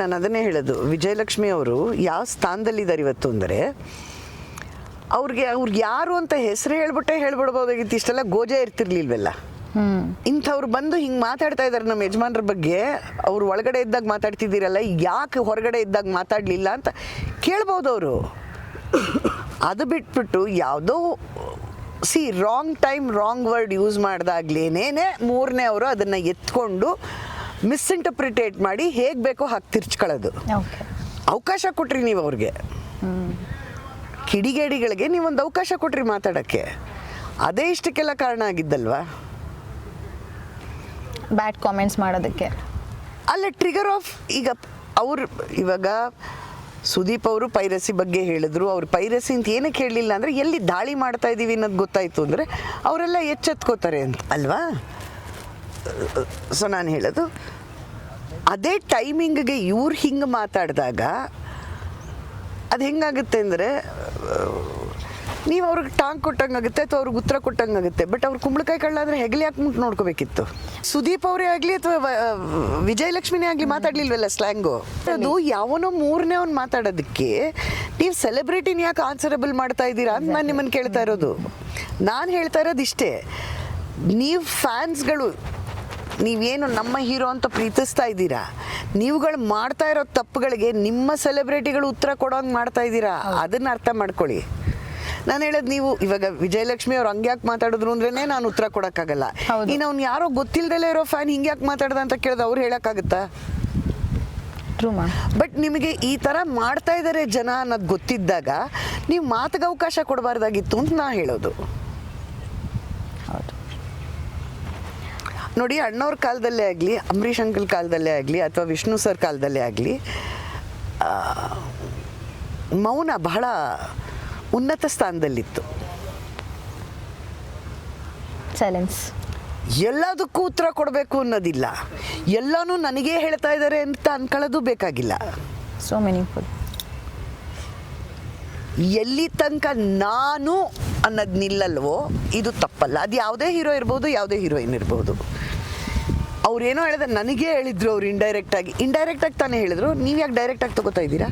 ನಾನು ಅದನ್ನೇ ಹೇಳೋದು, ವಿಜಯಲಕ್ಷ್ಮಿ ಅವರು ಯಾವ ಸ್ಥಾನದಲ್ಲಿದ್ದಾರೆ ಇವತ್ತು ಅಂದರೆ, ಅವ್ರಿಗೆ ಯಾರು ಅಂತ ಹೆಸರು ಹೇಳ್ಬಿಡ್ಬೋದಾಗಿತ್ತು, ಇಷ್ಟೆಲ್ಲ ಗೋಜೆ ಇರ್ತಿರ್ಲಿಲ್ವಲ್ಲ. ಇಂಥವ್ರು ಬಂದು ಹಿಂಗೆ ಮಾತಾಡ್ತಾ ಇದ್ದಾರೆ ನಮ್ಮ ಯಜಮಾನ್ರ ಬಗ್ಗೆ, ಅವ್ರು ಒಳಗಡೆ ಇದ್ದಾಗ ಮಾತಾಡ್ತಿದ್ದೀರಲ್ಲ, ಯಾಕೆ ಹೊರಗಡೆ ಇದ್ದಾಗ ಮಾತಾಡಲಿಲ್ಲ ಅಂತ ಕೇಳ್ಬೋದು ಅವರು. ಅದು ಬಿಟ್ಬಿಟ್ಟು ಯಾವುದೋ wrong time wrong word use ಮಾಡಿದಾಗ್ಲೇನೇ ಮೂರನೇ ಅವರು ಅದನ್ನು ಎತ್ಕೊಂಡು ಮಿಸ್ಇಂಟರ್ಪ್ರಿಟೇಟ್ ಮಾಡಿ ಹೇಗೆ ಬೇಕೋ ಹಾಗೆ ತಿರ್ಚ್ಕೊಳ್ಳೋದು. ಅವಕಾಶ ಕೊಟ್ರಿ ನೀವು ಅವ್ರಿಗೆ, ಕಿಡಿಗೇಡಿಗಳಿಗೆ ನೀವೊಂದು ಅವಕಾಶ ಕೊಟ್ರಿ ಮಾತಾಡೋಕ್ಕೆ, ಅದೇ ಇಷ್ಟಕ್ಕೆಲ್ಲ ಕಾರಣ ಆಗಿದ್ದಲ್ವಾ. ಬ್ಯಾಡ್ ಕಾಮೆಂಟ್ಸ್ ಮಾಡೋದಕ್ಕೆ ಅಲ್ಲ ಟ್ರಿಗರ್ ಆಫ್. ಈಗ ಇವಾಗ ಸುದೀಪ್ ಅವರು ಪೈರಸಿ ಬಗ್ಗೆ ಹೇಳಿದ್ರು. ಅವ್ರು ಪೈರಸಿ ಅಂತ ಏನಕ್ಕೆ ಹೇಳಲಿಲ್ಲ ಅಂದರೆ, ಎಲ್ಲಿ ದಾಳಿ ಮಾಡ್ತಾ ಇದ್ದೀವಿ ಅನ್ನೋದು ಗೊತ್ತಾಯಿತು ಅಂದರೆ ಅವರೆಲ್ಲ ಎಚ್ಚೆತ್ಕೋತಾರೆ ಅಂತ ಅಲ್ವಾ. ಸೊ ನಾನು ಹೇಳೋದು, ಅದೇ ಟೈಮಿಂಗ್ಗೆ ಇವ್ರು ಹಿಂಗೆ ಮಾತಾಡಿದಾಗ ಅದು ಹೆಂಗಾಗುತ್ತೆ ಅಂದರೆ, ನೀವು ಅವ್ರಿಗೆ ಟಾಂಗ್ ಕೊಟ್ಟಂಗಾಗುತ್ತೆ ಅಥವಾ ಅವ್ರಿಗೆ ಉತ್ತರ ಕೊಟ್ಟಂಗಾಗುತ್ತೆ. ಬಟ್ ಅವ್ರು ಕುಂಬಳಕಾಯಿ ಕಳ್ಳ ಅಂದರೆ ಹೆಗಲಿ ಹಾಕಿ ಮುಟ್ಟು ನೋಡ್ಕೋಬೇಕಿತ್ತು. ಸುದೀಪ್ ಅವರೇ ಆಗಲಿ ಅಥವಾ ವಿಜಯಲಕ್ಷ್ಮಿನೇ ಆಗಲಿ ಮಾತಾಡಲಿಲ್ವಲ್ಲ ಸ್ಲ್ಯಾಂಗು. ಅದು ಯಾವನೋ ಮೂರನೇ ಅವ್ನು ಮಾತಾಡೋದಕ್ಕೆ ನೀವು ಸೆಲೆಬ್ರಿಟಿನ ಯಾಕೆ ಆನ್ಸರಬಲ್ ಮಾಡ್ತಾ ಇದ್ದೀರಾ ಅಂತ ನಾನು ನಿಮ್ಮನ್ನು ಕೇಳ್ತಾ ಇರೋದು. ನಾನು ಹೇಳ್ತಾ ಇರೋದು ಇಷ್ಟೇ, ನೀವು ಫ್ಯಾನ್ಸ್ಗಳು ನೀವೇನು ನಮ್ಮ ಹೀರೋ ಅಂತ ಪ್ರೀತಿಸ್ತಾ ಇದ್ದೀರಾ, ನೀವುಗಳು ಮಾಡ್ತಾ ಇರೋ ತಪ್ಪುಗಳಿಗೆ ನಿಮ್ಮ ಸೆಲೆಬ್ರಿಟಿಗಳು ಉತ್ತರ ಕೊಡೋಂಗೆ ಮಾಡ್ತಾ ಇದ್ದೀರಾ, ಅದನ್ನು ಅರ್ಥ ಮಾಡ್ಕೊಳ್ಳಿ. ನಾನು ಹೇಳೋದು, ನೀವು ಇವಾಗ ವಿಜಯಲಕ್ಷ್ಮಿ ಅವ್ರು ಹಂಗೆ ಯಾಕೆ ಮಾತಾಡಿದ್ರು ಅಂದ್ರೇ ನಾನು ಉತ್ತರ ಕೊಡೋಕ್ಕಾಗಲ್ಲ. ಇನ್ನು ಅವ್ನು ಯಾರೋ ಗೊತ್ತಿಲ್ಲದಲ್ಲೇ ಇರೋ ಫ್ಯಾನ್ ಹಿಂಗೆ ಯಾಕೆ ಮಾತಾಡ್ದ ಅಂತ ಕೇಳಿದ್ರೆ ಅವ್ರು ಹೇಳೋಕ್ಕಾಗುತ್ತಾ? ಬಟ್ ನಿಮಗೆ ಈ ಥರ ಮಾಡ್ತಾ ಇದ್ದಾರೆ ಜನ ಅನ್ನೋದು ಗೊತ್ತಿದ್ದಾಗ ನೀವು ಮಾತಿಗೆ ಅವಕಾಶ ಕೊಡಬಾರ್ದಾಗಿತ್ತು ಅಂತ ನಾ ಹೇಳೋದು. ನೋಡಿ, ಅಣ್ಣವ್ರ ಕಾಲದಲ್ಲೇ ಆಗಲಿ, ಅಂಬರೀಷ್ ಅಂಕಲ್ ಕಾಲದಲ್ಲೇ ಆಗಲಿ, ಅಥವಾ ವಿಷ್ಣು ಸರ್ ಕಾಲದಲ್ಲೇ ಆಗಲಿ, ಮೌನ ಬಹಳ ಉನ್ನತ ಸ್ಥಾನದಲ್ಲಿತ್ತು. ಸೈಲೆನ್ಸ್. ಎಲ್ಲದಕ್ಕೂ ಉತ್ತರ ಕೊಡಬೇಕು ಅನ್ನೋದಿಲ್ಲ, ಎಲ್ಲನೂ ನನಗೇ ಹೇಳ್ತಾ ಇದ್ದಾರೆ ಅಂತ ಅನ್ಕೊಳ್ಳೋದು ಬೇಕಾಗಿಲ್ಲ. So meaningful. ಎಲ್ಲಿ ತನಕ ನಾನು ಅನ್ನೋದು ನಿಲ್ಲಲ್ವೋ ಇದು ತಪ್ಪಲ್ಲ. ಅದು ಯಾವುದೇ ಹೀರೋ ಇರ್ಬೋದು, ಯಾವುದೇ ಹೀರೋಯಿನ್ ಇರ್ಬೋದು. ಅವ್ರೇನೋ ಹೇಳಿದ್ರೆ ನನಗೇ ಹೇಳಿದ್ರು, ಅವ್ರು ಇಂಡೈರೆಕ್ಟಾಗಿ ತಾನೇ ಹೇಳಿದ್ರು. ನೀವು ಯಾಕೆ ಡೈರೆಕ್ಟಾಗಿ ತಗೋತಾ ಇದ್ದೀರಾ?